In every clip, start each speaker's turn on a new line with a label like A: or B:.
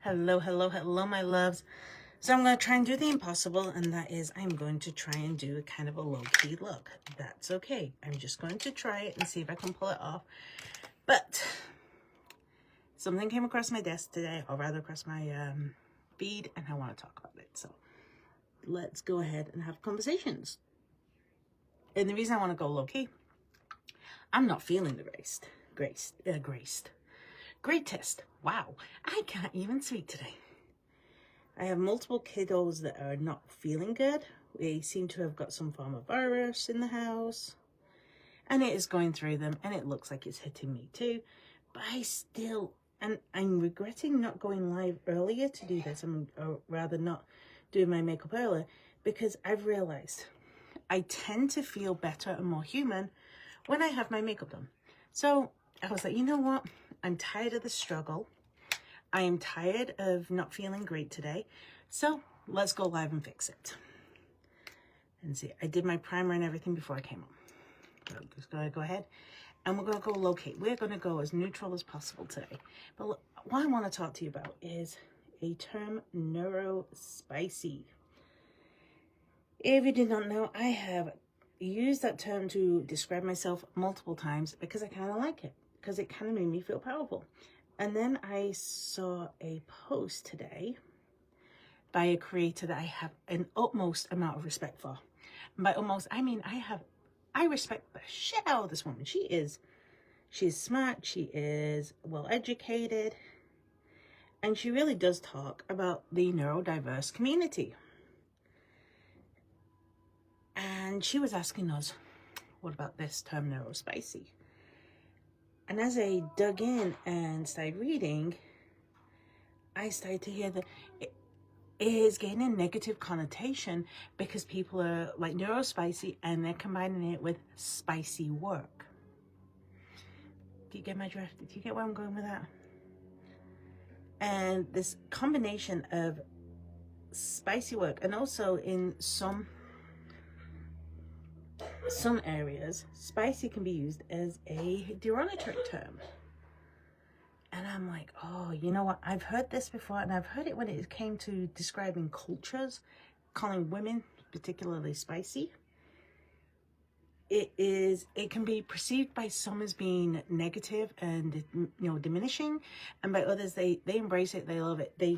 A: Hello, hello, hello, my loves. So I'm going to try and do the impossible, and that is I'm going to try and do kind of a low-key look. That's okay. I'm just going to try it and see if I can pull it off. But something came across my desk today, or rather across my feed, and I want to talk about it. So let's go ahead and have conversations. And the reason I want to go low-key, I'm not feeling the greatest. Wow, I can't even speak today. I have multiple kiddos that are not feeling good. They seem to have got some form of virus in the house, and it is going through them, and it looks like it's hitting me too. But I'm regretting not going live earlier to do this, or rather not doing my makeup earlier, because I've realized I tend to feel better and more human when I have my makeup done. So I was like, you know what? I'm tired of the struggle. I am tired of not feeling great today. So let's go live and fix it. And see, I did my primer and everything before I came on. So I'm just going to go ahead and we're going to go locate. We're going to go as neutral as possible today. But look, what I want to talk to you about is a term, neurospicy. If you did not know, I have used that term to describe myself multiple times because I kind of like it, because it kind of made me feel powerful. And then I saw a post today by a creator that I have an utmost amount of respect for. And by utmost, I mean I respect the shit out of this woman. She's smart, she is well educated, and she really does talk about the neurodiverse community. And she was asking us, what about this term neurospicy? And as I dug in and started reading, I started to hear that it is getting a negative connotation because people are like neurospicy and they're combining it with spicy work. Do you get my drift? Do you get where I'm going with that? And this combination of spicy work, and also in some areas, spicy can be used as a derogatory term. And I'm like, oh, you know what? I've heard this before, and I've heard it when it came to describing cultures, calling women particularly spicy. It can be perceived by some as being negative and, diminishing, and by others, they embrace it, they love it, they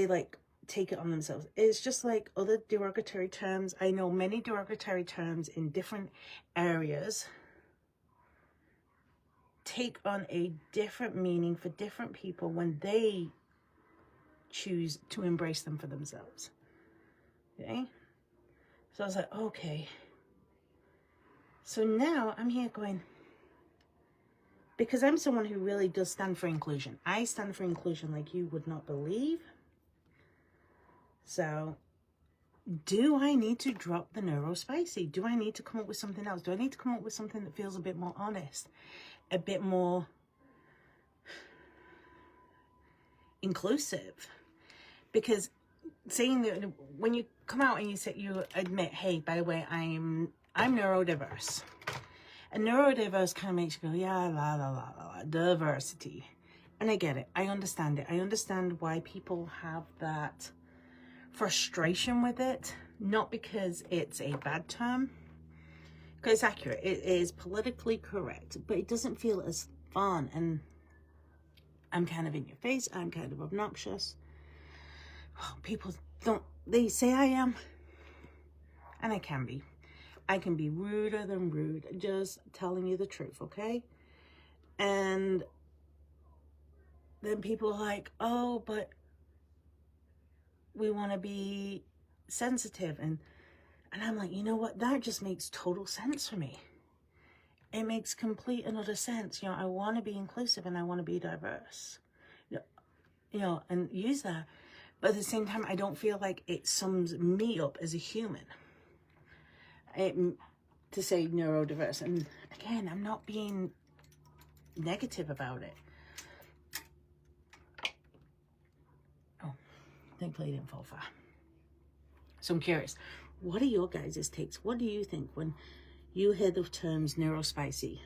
A: like take it on themselves. It's just like other derogatory terms. I know many derogatory terms in different areas take on a different meaning for different people when they choose to embrace them for themselves. Okay? So I was like, okay. So now I'm here going, because I'm someone who really does stand for inclusion. I stand for inclusion like you would not believe. So do I need to drop the neurospicy? Do I need to come up with something else? Do I need to come up with something that feels a bit more honest, a bit more inclusive? Because saying that when you come out and you admit, hey, by the way, I'm neurodiverse. And neurodiverse kind of makes you go, yeah, la, diversity. And I get it. I understand it. I understand why people have that frustration with it, not because it's a bad term, because it's accurate, it is politically correct, but it doesn't feel as fun, and I'm kind of in your face, I'm kind of obnoxious. People they say I am, and I can be ruder than rude, just telling you the truth, okay? And then people are like, oh, but we want to be sensitive, and I'm like, you know what, that just makes total sense for me. It makes complete and utter sense. I want to be inclusive and I want to be diverse, and use that, but at the same time, I don't feel like it sums me up as a human to say neurodiverse. And again, I'm not being negative about it. Thankfully, it didn't fall far. So I'm curious, what are your guys' takes? What do you think when you hear the terms neurospicy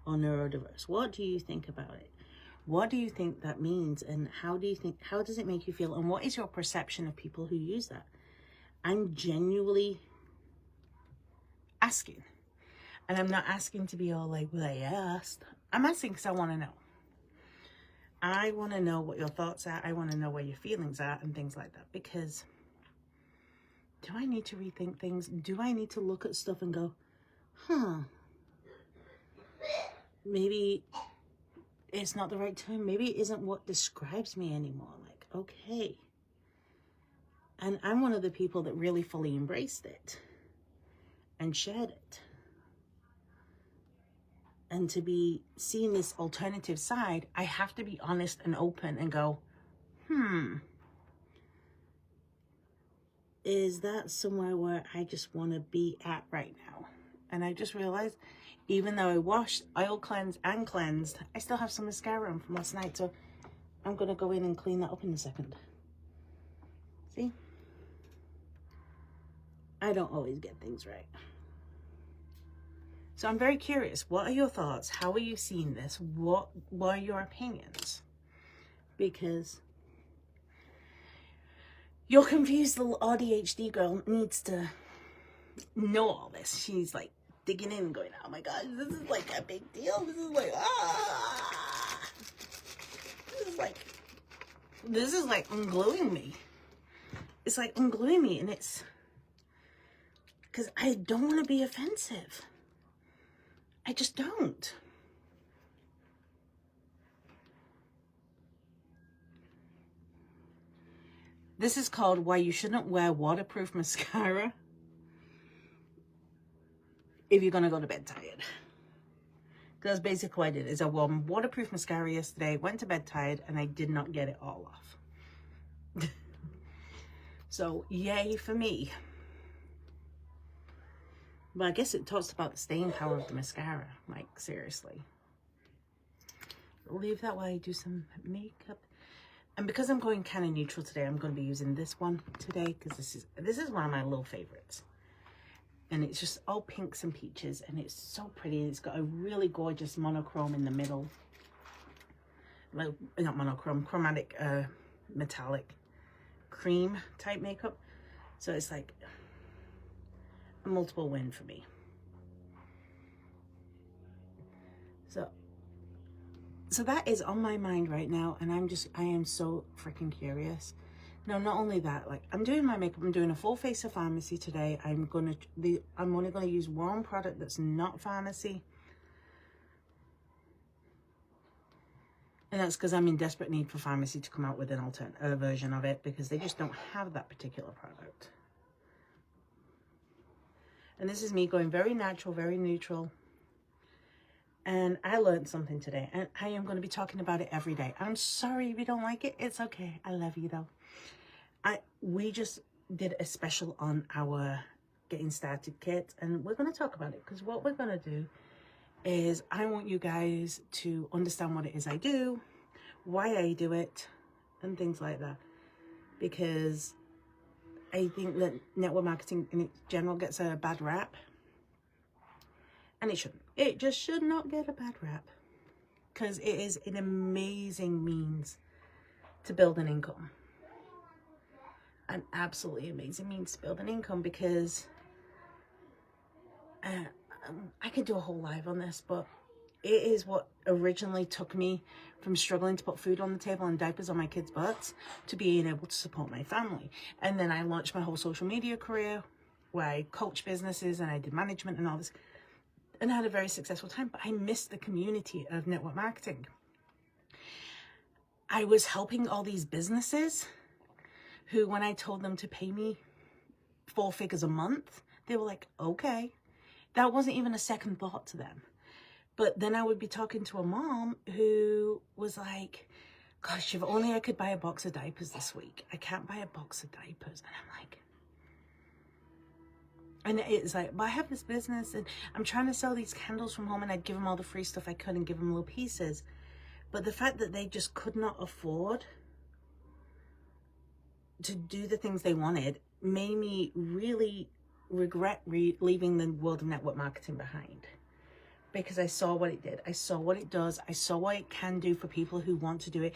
A: or neurodiverse? What do you think about it? What do you think that means? And how does it make you feel? And what is your perception of people who use that? I'm genuinely asking. And I'm not asking to be all like, well, I asked. I'm asking because I want to know. I want to know what your thoughts are. I want to know where your feelings are and things like that. Because do I need to rethink things? Do I need to look at stuff and go, maybe it's not the right time. Maybe it isn't what describes me anymore. Like, okay. And I'm one of the people that really fully embraced it and shared it. And to be seeing this alternative side, I have to be honest and open and go, is that somewhere where I just want to be at right now? And I just realized, even though I washed, oil cleansed, and cleansed, I still have some mascara on from last night. So I'm going to go in and clean that up in a second. See? I don't always get things right. So I'm very curious. What are your thoughts? How are you seeing this? What are your opinions? Because your confused little ADHD girl needs to know all this. She's like digging in and going, oh my God, this is like a big deal. This is like, This is like ungluing me. It's like ungluing me, and it's because I don't want to be offensive. I just don't. This is called Why You Shouldn't Wear Waterproof Mascara if you're going to go to bed tired. That's basically what I did. Is I wore waterproof mascara yesterday, went to bed tired, and I did not get it all off. So, yay for me. But I guess it talks about the staying power of the mascara. Like, seriously. Leave that while I do some makeup. And because I'm going kind of neutral today, I'm going to be using this one today. Because this is one of my little favorites. And it's just all pinks and peaches. And it's so pretty. It's got a really gorgeous monochrome in the middle. Well, not monochrome. Chromatic, metallic cream type makeup. So it's like a multiple win for me. So that is on my mind right now, and I am so freaking curious. No, not only that, like, I'm doing my makeup, I'm doing a full face of pharmacy today. I'm only gonna use one product that's not pharmacy. And that's because I'm in desperate need for pharmacy to come out with an alternate version of it, because they just don't have that particular product. And this is me going very natural, very neutral. And I learned something today, and I am going to be talking about it every day. I'm sorry if you don't like it. It's okay. I love you though. We just did a special on our getting started kit, and we're going to talk about it, because what we're going to do is I want you guys to understand what it is I do, why I do it, and things like that. Because I think that network marketing in general gets a bad rap. And it shouldn't. It just should not get a bad rap. Because it is an amazing means to build an income. An absolutely amazing means to build an income, because I could do a whole live on this, but it is what originally took me from struggling to put food on the table and diapers on my kids' butts to being able to support my family. And then I launched my whole social media career, where I coached businesses and I did management and all this, and I had a very successful time, but I missed the community of network marketing. I was helping all these businesses who, when I told them to pay me 4 figures a month, they were like, okay. That wasn't even a second thought to them. But then I would be talking to a mom who was like, gosh, if only I could buy a box of diapers this week. I can't buy a box of diapers. And I'm like, and it's like, but I have this business and I'm trying to sell these candles from home, and I'd give them all the free stuff I could and give them little pieces. But the fact that they just could not afford to do the things they wanted made me really regret leaving the world of network marketing behind. because I saw what it did. I saw what it does. I saw what it can do for people who want to do it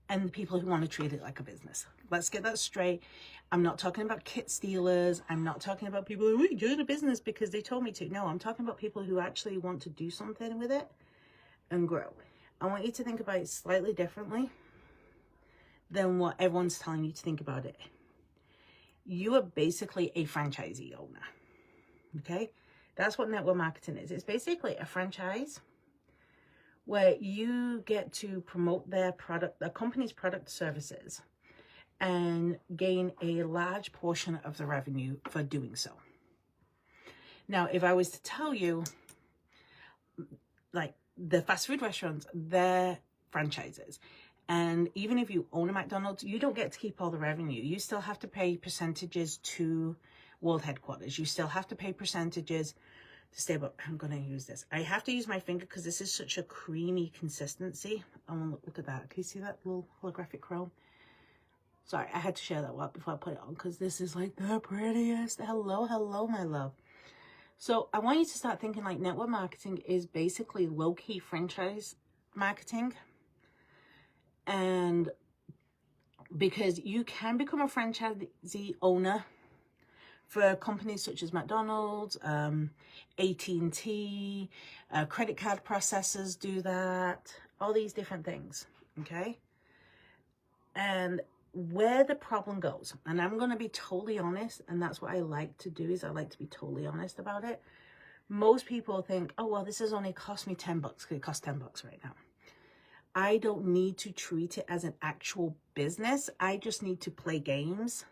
A: and the people who want to treat it like a business. Let's get that straight. I'm not talking about kit stealers. I'm not talking about people who are doing a business because they told me to. No, I'm talking about people who actually want to do something with it and grow. I want you to think about it slightly differently than what everyone's telling you to think about it. You are basically a franchisee owner, okay? That's what network marketing is. It's basically a franchise where you get to promote their product, the company's product services, and gain a large portion of the revenue for doing so. Now, if I was to tell you, like the fast food restaurants, they're franchises. And even if you own a McDonald's, you don't get to keep all the revenue. You still have to pay percentages to world headquarters. You still have to pay percentages to stay, but I'm going to use this. I have to use my finger because this is such a creamy consistency. I want to look at that. Can you see that little holographic chrome? Sorry, I had to share that up before I put it on because this is like the prettiest. Hello, hello, my love. So I want you to start thinking like network marketing is basically low-key franchise marketing. And because you can become a franchisee owner for companies such as McDonald's, AT&T, credit card processors do that, all these different things, okay? And where the problem goes, and I'm going to be totally honest, and that's what I like to do, is I like to be totally honest about it. Most people think, oh, well, this has only cost me $10 because it costs $10 right now. I don't need to treat it as an actual business. I just need to play games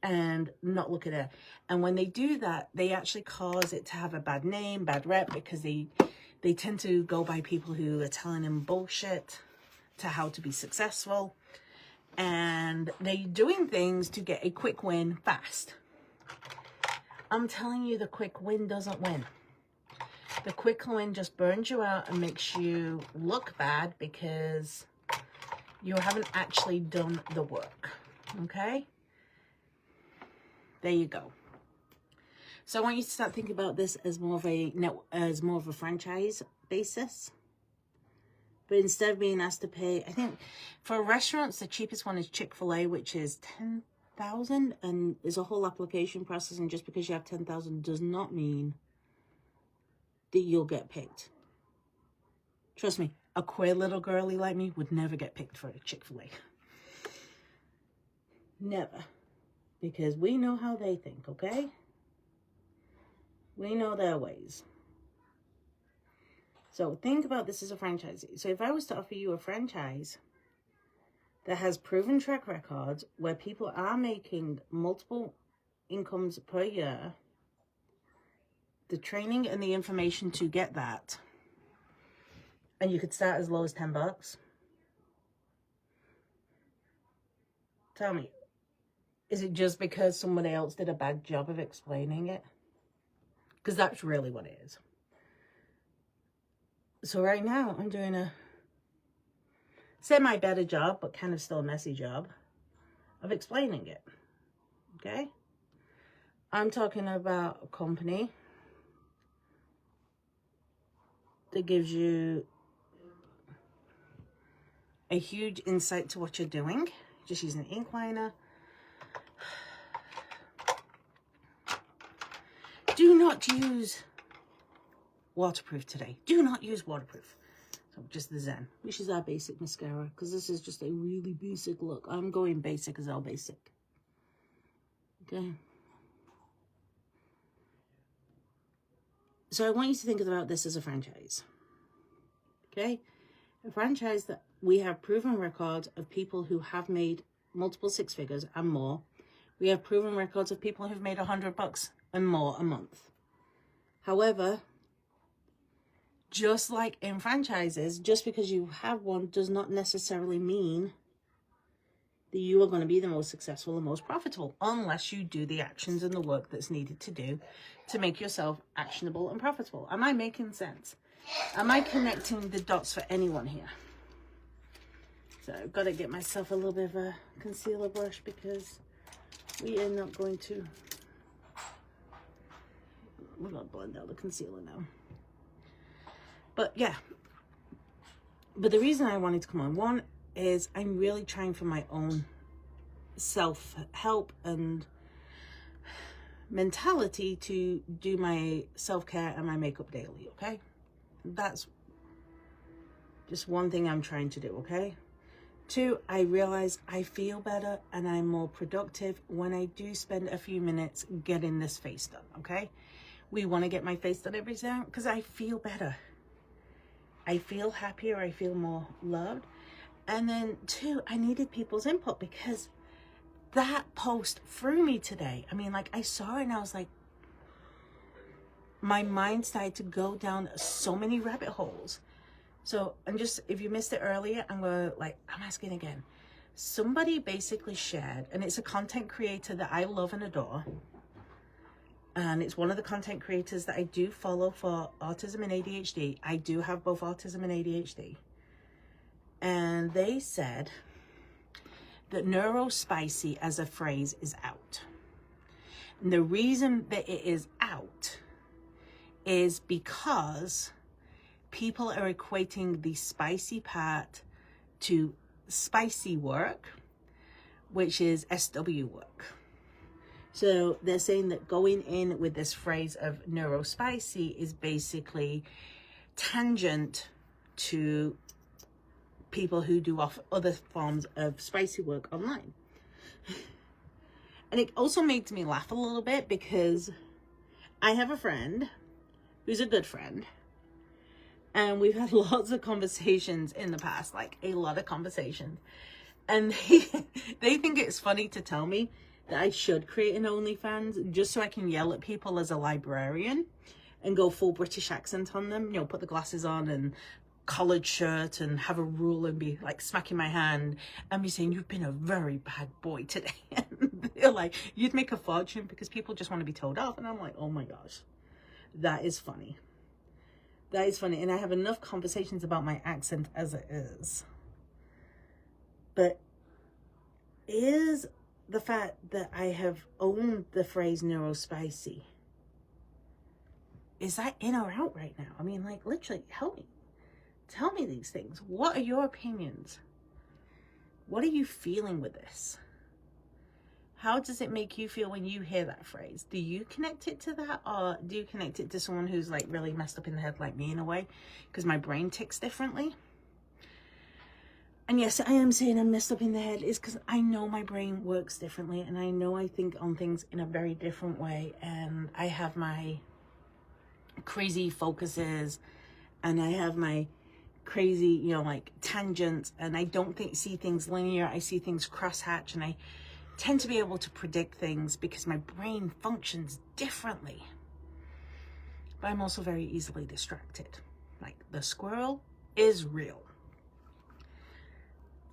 A: and not look at it. And when they do that, they actually cause it to have a bad name, bad rep, because they tend to go by people who are telling them bullshit to how to be successful. And they're doing things to get a quick win fast. I'm telling you, the quick win doesn't win. The quick win just burns you out and makes you look bad because you haven't actually done the work, okay? There you go. So I want you to start thinking about this as more of a franchise basis. But instead of being asked to pay, I think for restaurants, the cheapest one is Chick-fil-A, which is $10,000, and there's a whole application process. And just because you have $10,000 does not mean that you'll get picked. Trust me, a queer little girly like me would never get picked for a Chick-fil-A. Never. Because we know how they think, okay? We know their ways. So think about this as a franchisee. So if I was to offer you a franchise that has proven track records where people are making multiple incomes per year, the training and the information to get that, and you could start as low as $10. Tell me, is it just because somebody else did a bad job of explaining it? Because that's really what it is. So right now I'm doing a semi-better job, but kind of still a messy job of explaining it, okay? I'm talking about a company that gives you a huge insight to what you're doing. Just using an ink liner. Do not use waterproof today. Do not use waterproof. So just the Zen, which is our basic mascara, because this is just a really basic look. I'm going basic as all basic. Okay. So I want you to think about this as a franchise. Okay? A franchise that we have proven records of people who have made multiple six figures and more. We have proven records of people who've made $100 and more a month. However, just like in franchises, just because you have one does not necessarily mean that you are going to be the most successful and most profitable unless you do the actions and the work that's needed to do to make yourself actionable and profitable. Am I making sense? Am I connecting the dots for anyone here? So I've got to get myself a little bit of a concealer brush because we are not going to... We're going to blend out the concealer now. But yeah, but the reason I wanted to come on, one is I'm really trying for my own self-help and mentality to do my self-care and my makeup daily, okay? That's just one thing I'm trying to do, okay? Two, I realize I feel better and I'm more productive when I do spend a few minutes getting this face done, okay? We want to get my face done every day because I feel better. I feel happier. I feel more loved. And then two, I needed people's input because that post threw me today. I mean, like, I saw it and I was like, my mind started to go down so many rabbit holes. So, and just, if you missed it earlier, I'm asking again. Somebody basically shared, and it's a content creator that I love and adore. And it's one of the content creators that I do follow for autism and ADHD. I do have both autism and ADHD. And they said that neurospicy as a phrase is out. And the reason that it is out is because people are equating the spicy part to spicy work, which is SW work. So they're saying that going in with this phrase of neurospicy is basically tangent to people who do other forms of spicy work online. And it also makes me laugh a little bit because I have a friend who's a good friend. And we've had lots of conversations in the past, like a lot of conversations. And they think it's funny to tell me that I should create an OnlyFans just so I can yell at people as a librarian and go full British accent on them, you know, put the glasses on and collared shirt and have a rule and be like smacking my hand and be saying, you've been a very bad boy today. And they're like, you'd make a fortune because people just want to be told off. And I'm like, oh my gosh, that is funny. That is funny. And I have enough conversations about my accent as it is. But is the fact that I have owned the phrase neurospicy, is that in or out right now? I mean, like, literally, help me. Tell me these things. What are your opinions? What are you feeling with this? How does it make you feel when you hear that phrase? Do you connect it to that, or do you connect it to someone who's like really messed up in the head like me in a way? Because my brain ticks differently. And yes, I am saying I'm messed up in the head is because I know my brain works differently, and I know I think on things in a very different way, and I have my crazy focuses, and I have my crazy, you know, like tangents, and I don't see things linear. I see things crosshatch, and I tend to be able to predict things because my brain functions differently. But I'm also very easily distracted. Like, the squirrel is real.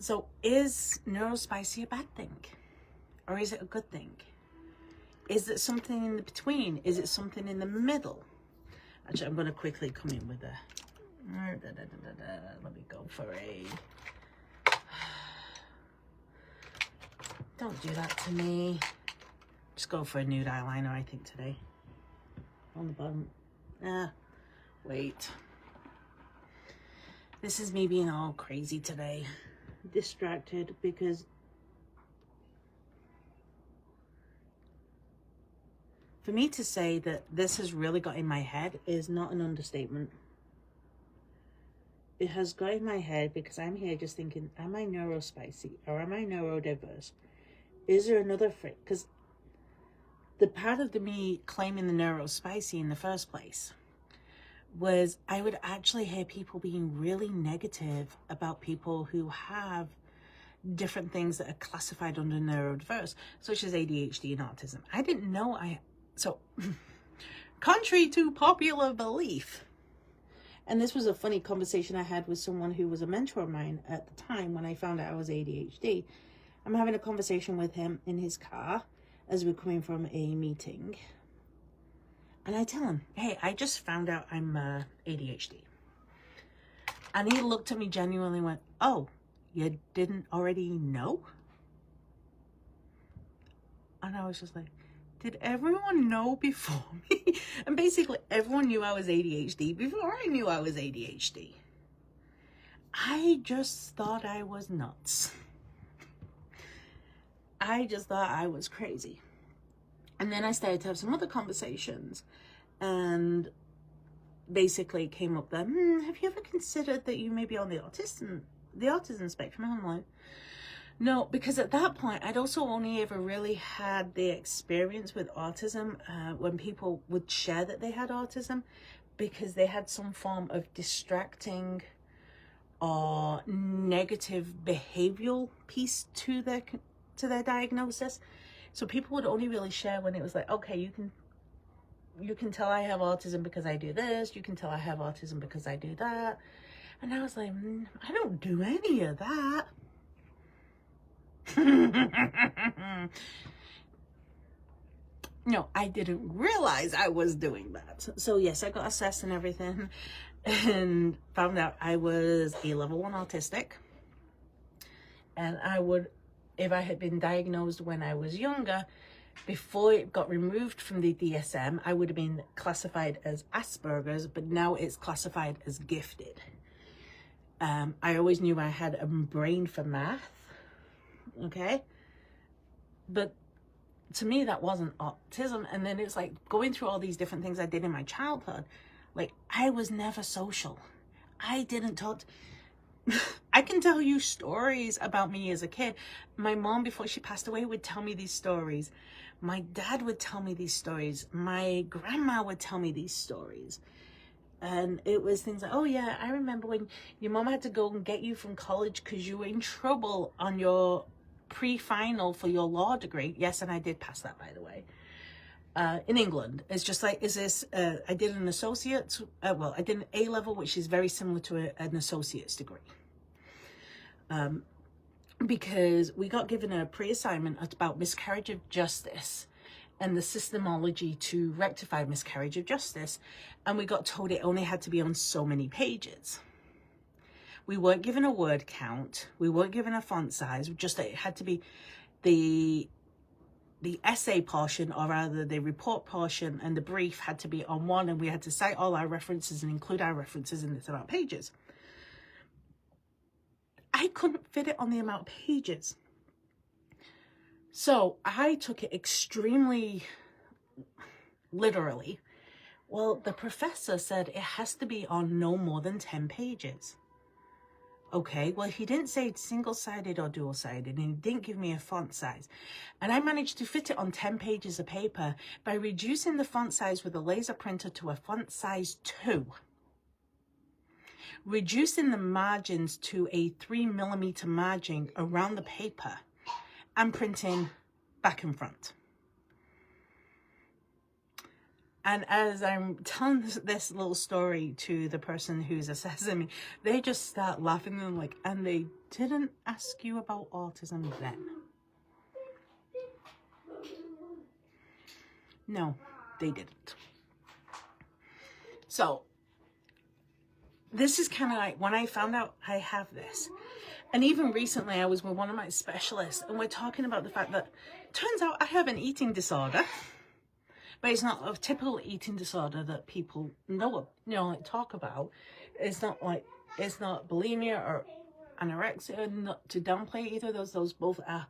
A: So is neurospicy a bad thing? Or is it a good thing? Is it something in the between? Is it something in the middle? Actually, I'm going to quickly come in with a... Let me go for a... Don't do that to me. Just go for a nude eyeliner, I think, today. On the bottom. Wait. This is me being all crazy today. Distracted because for me to say that this has really got in my head is not an understatement. It has got in my head because I'm here just thinking, am I neurospicy or am I neurodiverse? Is there another phrase? Because the part of me claiming the neurospicy in the first place was I would actually hear people being really negative about people who have different things that are classified under neurodiverse, such as ADHD and autism. I didn't know so contrary to popular belief, and this was a funny conversation I had with someone who was a mentor of mine at the time when I found out I was ADHD. I'm having a conversation with him in his car as we're coming from a meeting. And I tell him, hey, I just found out I'm ADHD. And he looked at me genuinely and went, oh, you didn't already know? And I was just like, Did everyone know before me? And basically everyone knew I was ADHD before I knew I was ADHD. I just thought I was nuts. I just thought I was crazy. And then I started to have some other conversations, and basically came up that, have you ever considered that you may be on the autism spectrum? And I'm like, no, because at that point, I'd also only ever really had the experience with autism when people would share that they had autism, because they had some form of distracting or negative behavioral piece to their diagnosis. So people would only really share when it was like, okay, you can tell I have autism because I do this. You can tell I have autism because I do that. And I was like, I don't do any of that. No, I didn't realize I was doing that. So yes, I got assessed and everything and found out I was a level 1 autistic. And if I had been diagnosed when I was younger, before it got removed from the DSM, I would have been classified as Asperger's, but now it's classified as gifted. I always knew I had a brain for math, okay? But to me, that wasn't autism. And then it's like going through all these different things I did in my childhood. Like, I was never social. I didn't talk I can tell you stories about me as a kid. My mom, before she passed away, would tell me these stories. My dad would tell me these stories. My grandma would tell me these stories. And it was things like, oh yeah, I remember when your mom had to go and get you from college because you were in trouble on your pre-final for your law degree. Yes, and I did pass that, by the way. In England, it's just like, I did an associate's, I did an A-level, which is very similar to an associate's degree. Because we got given a pre-assignment about miscarriage of justice and the systemology to rectify miscarriage of justice. And we got told it only had to be on so many pages. We weren't given a word count. We weren't given a font size, just that it had to be the essay portion, or rather the report portion, and the brief had to be on one, and we had to cite all our references and include our references in this amount of pages. I couldn't fit it on the amount of pages. So I took it extremely literally. Well, the professor said it has to be on no more than 10 pages. Okay, well, he didn't say single-sided or dual-sided, and he didn't give me a font size. And I managed to fit it on 10 pages of paper by reducing the font size with a laser printer to a font size 2. Reducing the margins to a 3mm margin around the paper, and printing back and front. And as I'm telling this little story to the person who's assessing me, they just start laughing and like, and they didn't ask you about autism then? No, they didn't. So this is kind of like when I found out I have this. And even recently I was with one of my specialists, and we're talking about the fact that turns out I have an eating disorder. But it's not a typical eating disorder that people know, like talk about. It's not bulimia or anorexia, not to downplay either of those. Those both are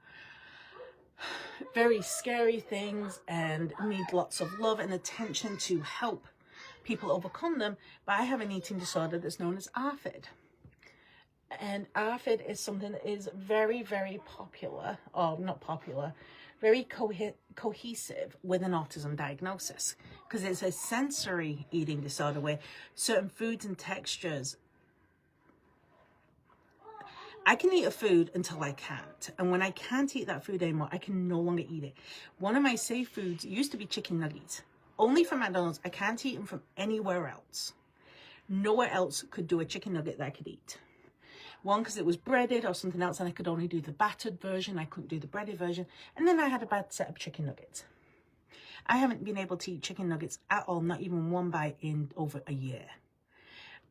A: very scary things and need lots of love and attention to help people overcome them. But I have an eating disorder that's known as ARFID. And ARFID is something that is very, very popular, or not popular, very cohesive with an autism diagnosis, because it's a sensory eating disorder where certain foods and textures, I can eat a food until I can't. And when I can't eat that food anymore, I can no longer eat it. One of my safe foods used to be chicken nuggets. Only from McDonald's. I can't eat them from anywhere else. Nowhere else could do a chicken nugget that I could eat. One, because it was breaded or something else, and I could only do the battered version. I couldn't do the breaded version. And then I had a bad set of chicken nuggets. I haven't been able to eat chicken nuggets at all, not even one bite in over a year.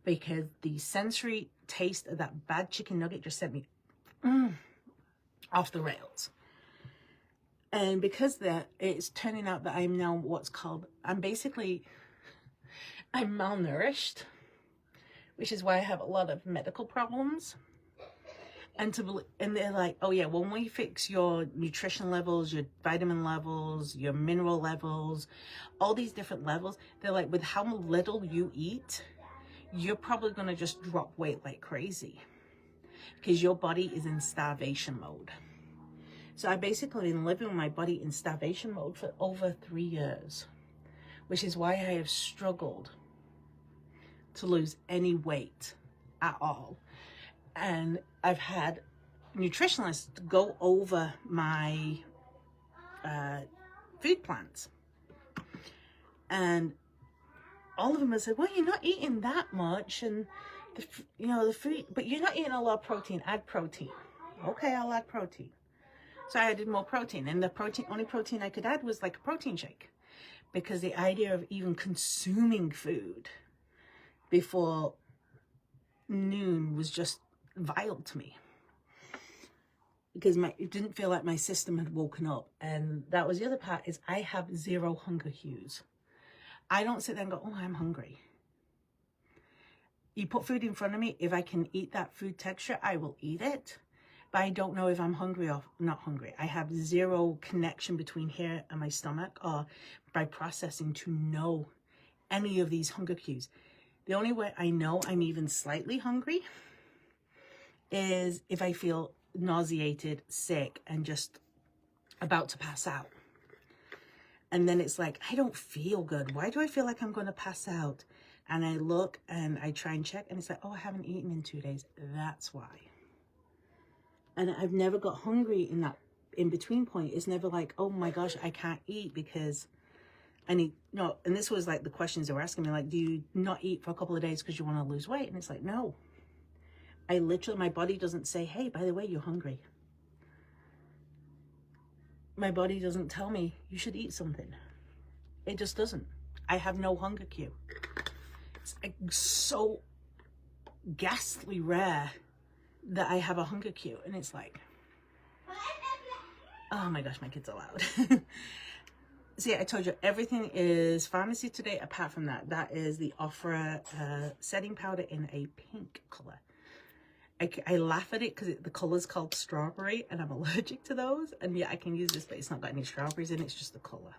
A: Because the sensory taste of that bad chicken nugget just sent me off the rails. And because of that, it's turning out that I'm now I'm malnourished, which is why I have a lot of medical problems. And they're like, oh yeah, when we fix your nutrition levels, your vitamin levels, your mineral levels, all these different levels, they're like, with how little you eat, you're probably going to just drop weight like crazy because your body is in starvation mode. So I basically been living with my body in starvation mode for over 3 years, which is why I have struggled to lose any weight at all. And I've had nutritionists go over my food plans, and all of them have said, well, you're not eating that much, and the food, but you're not eating a lot of protein. Add protein. Okay, I'll add protein. So I added more protein, and the only protein I could add was like a protein shake, because the idea of even consuming food before noon was just vile to me, because it didn't feel like my system had woken up. And that was the other part, is I have zero hunger cues. I don't sit there and go, oh, I'm hungry. You put food in front of me, if I can eat that food texture, I will eat it. But I don't know if I'm hungry or not hungry. I have zero connection between here and my stomach, or by processing, to know any of these hunger cues. The only way I know I'm even slightly hungry is if I feel nauseated, sick, and just about to pass out. And then it's like, I don't feel good. Why do I feel like I'm going to pass out? And I look and I try and check, and it's like, oh, I haven't eaten in 2 days. That's why. And I've never got hungry in that in-between point. It's never like, oh my gosh, I can't eat because I need, no. And this was like the questions they were asking me, like, do you not eat for a couple of days because you want to lose weight? And it's like, no. My body doesn't say, hey, by the way, you're hungry. My body doesn't tell me you should eat something. It just doesn't. I have no hunger cue. It's so ghastly rare that I have a hunger cue. And it's like, oh my gosh, my kids are loud. See, I told you everything is pharmacy today. Apart from that, that is the Ofra setting powder in a pink color. I laugh at it because the color's called strawberry, and I'm allergic to those. And yeah, I can use this, but it's not got any strawberries in it. It's just the color.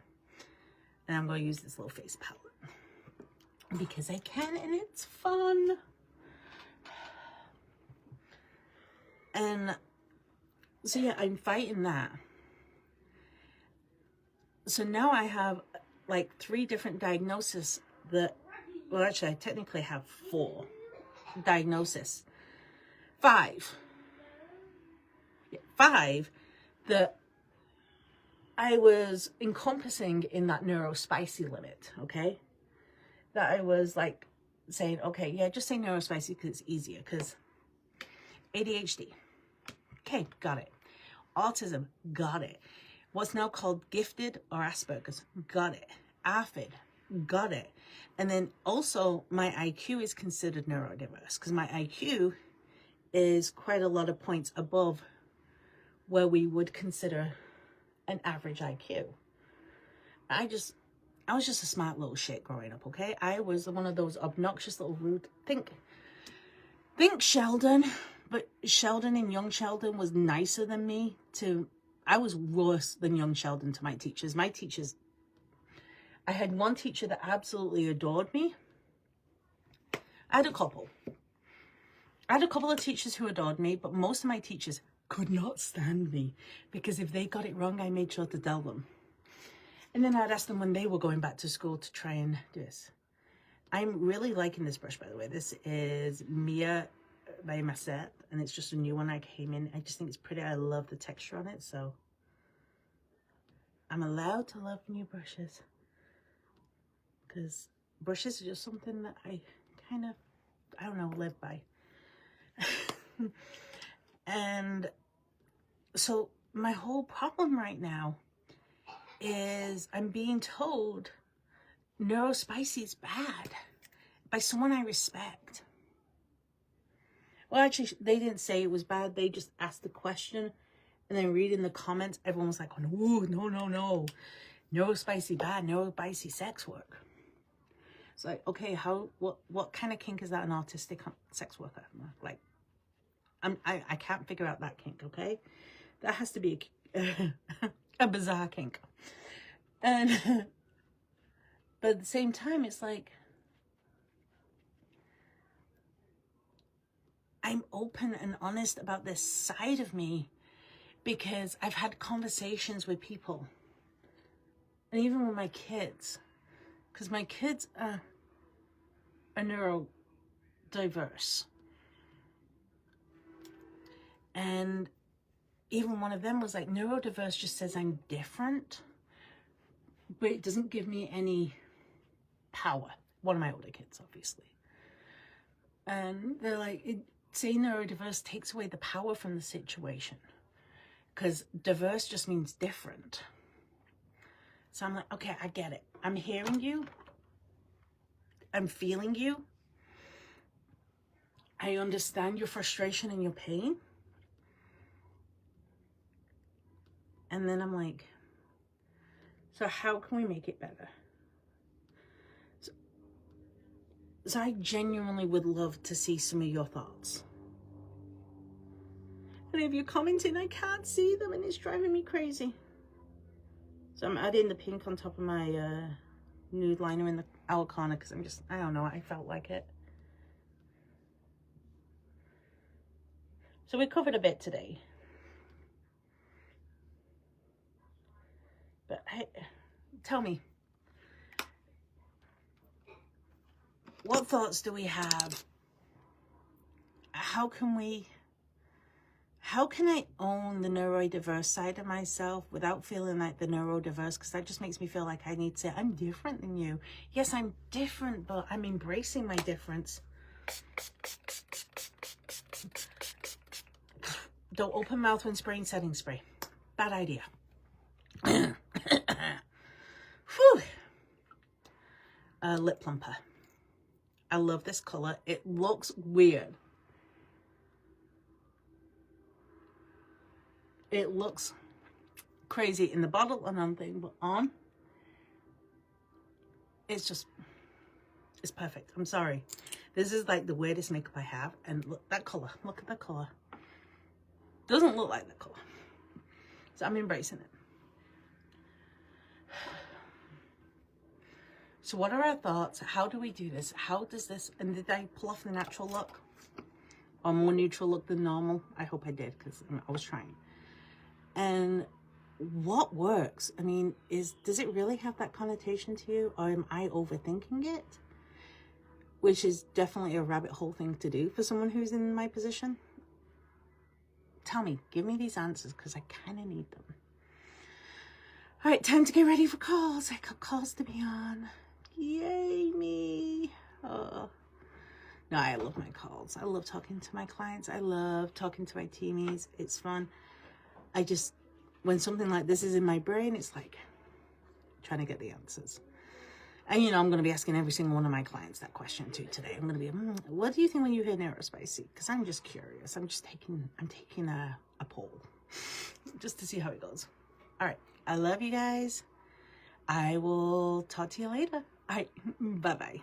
A: And I'm going to use this little face palette because I can, and it's fun. And so yeah, I'm fighting that. So now I have like 3 different diagnoses that, well, actually I technically have 4 diagnoses. 5 that I was encompassing in that neurospicy limit, okay? That I was like saying, okay, yeah, just say neurospicy because it's easier, because ADHD, okay, got it. Autism, got it. What's now called gifted or Asperger's, got it. AFID, got it. And then also my IQ is considered neurodiverse, because my IQ is quite a lot of points above where we would consider an average IQ. I was just a smart little shit growing up, okay? I was one of those obnoxious little rude, think Sheldon, but Sheldon and young Sheldon was nicer than me to, I was worse than young Sheldon to my teachers. My teachers, I had one teacher that absolutely adored me. I had a couple of teachers who adored me, but most of my teachers could not stand me, because if they got it wrong, I made sure to tell them. And then I'd ask them when they were going back to school to try and do this. I'm really liking this brush, by the way. This is Mia by Masset, and it's just a new one I came in. I just think it's pretty. I love the texture on it, so I'm allowed to love new brushes, because brushes are just something that I kind of, I don't know, live by. And so my whole problem right now is I'm being told neurospicy is bad by someone I respect. Well, actually, they didn't say it was bad. They just asked the question, And then reading the comments, everyone was like, "Ooh, no. Neurospicy bad, neurospicy sex work." It's like, okay, what kind of kink is that an autistic sex worker? Like, I can't figure out that kink, okay? That has to be a bizarre kink. And, but at the same time, it's like, I'm open and honest about this side of me because I've had conversations with people. And even with my kids. Because my kids are neurodiverse. And even one of them was like, neurodiverse just says I'm different, but it doesn't give me any power. One of my older kids, obviously. And they're like, saying neurodiverse takes away the power from the situation. Because diverse just means different. So I'm like, okay, I get it. I'm hearing you. I'm feeling you. I understand your frustration and your pain. And then I'm like, so how can we make it better? So I genuinely would love to see some of your thoughts. And if you're commenting, I can't see them and it's driving me crazy. So I'm adding the pink on top of my nude liner in the owl corner because I don't know, I felt like it. So we covered a bit today. But tell me, what thoughts do we have? How can I own the neurodiverse side of myself without feeling like the neurodiverse? Because that just makes me feel like I need to say, I'm different than you. Yes, I'm different, but I'm embracing my difference. Don't open mouth when spraying setting spray. Bad idea. Whew. Lip plumper. I love this color. It looks weird. It looks crazy in the bottle and on thing, but on, it's perfect. I'm sorry. This is like the weirdest makeup I have. And look, that color. Look at that color. Doesn't look like that color. So I'm embracing it. So what are our thoughts? How do we do this? How does this, and did I pull off the natural look? Or more neutral look than normal? I hope I did, because I was trying. And what works? I mean, does it really have that connotation to you? Or am I overthinking it? Which is definitely a rabbit hole thing to do for someone who's in my position. Tell me, give me these answers, because I kind of need them. All right, time to get ready for calls. I got calls to be on. Yay me. Oh. No, I love my calls. I love talking to my clients. I love talking to my teamies. It's fun. When something like this is in my brain, it's like trying to get the answers. And, I'm going to be asking every single one of my clients that question too today. I'm going to be, what do you think when you hear neurospicy? Because I'm just curious. I'm taking a poll just to see how it goes. All right. I love you guys. I will talk to you later. All right. Bye-bye.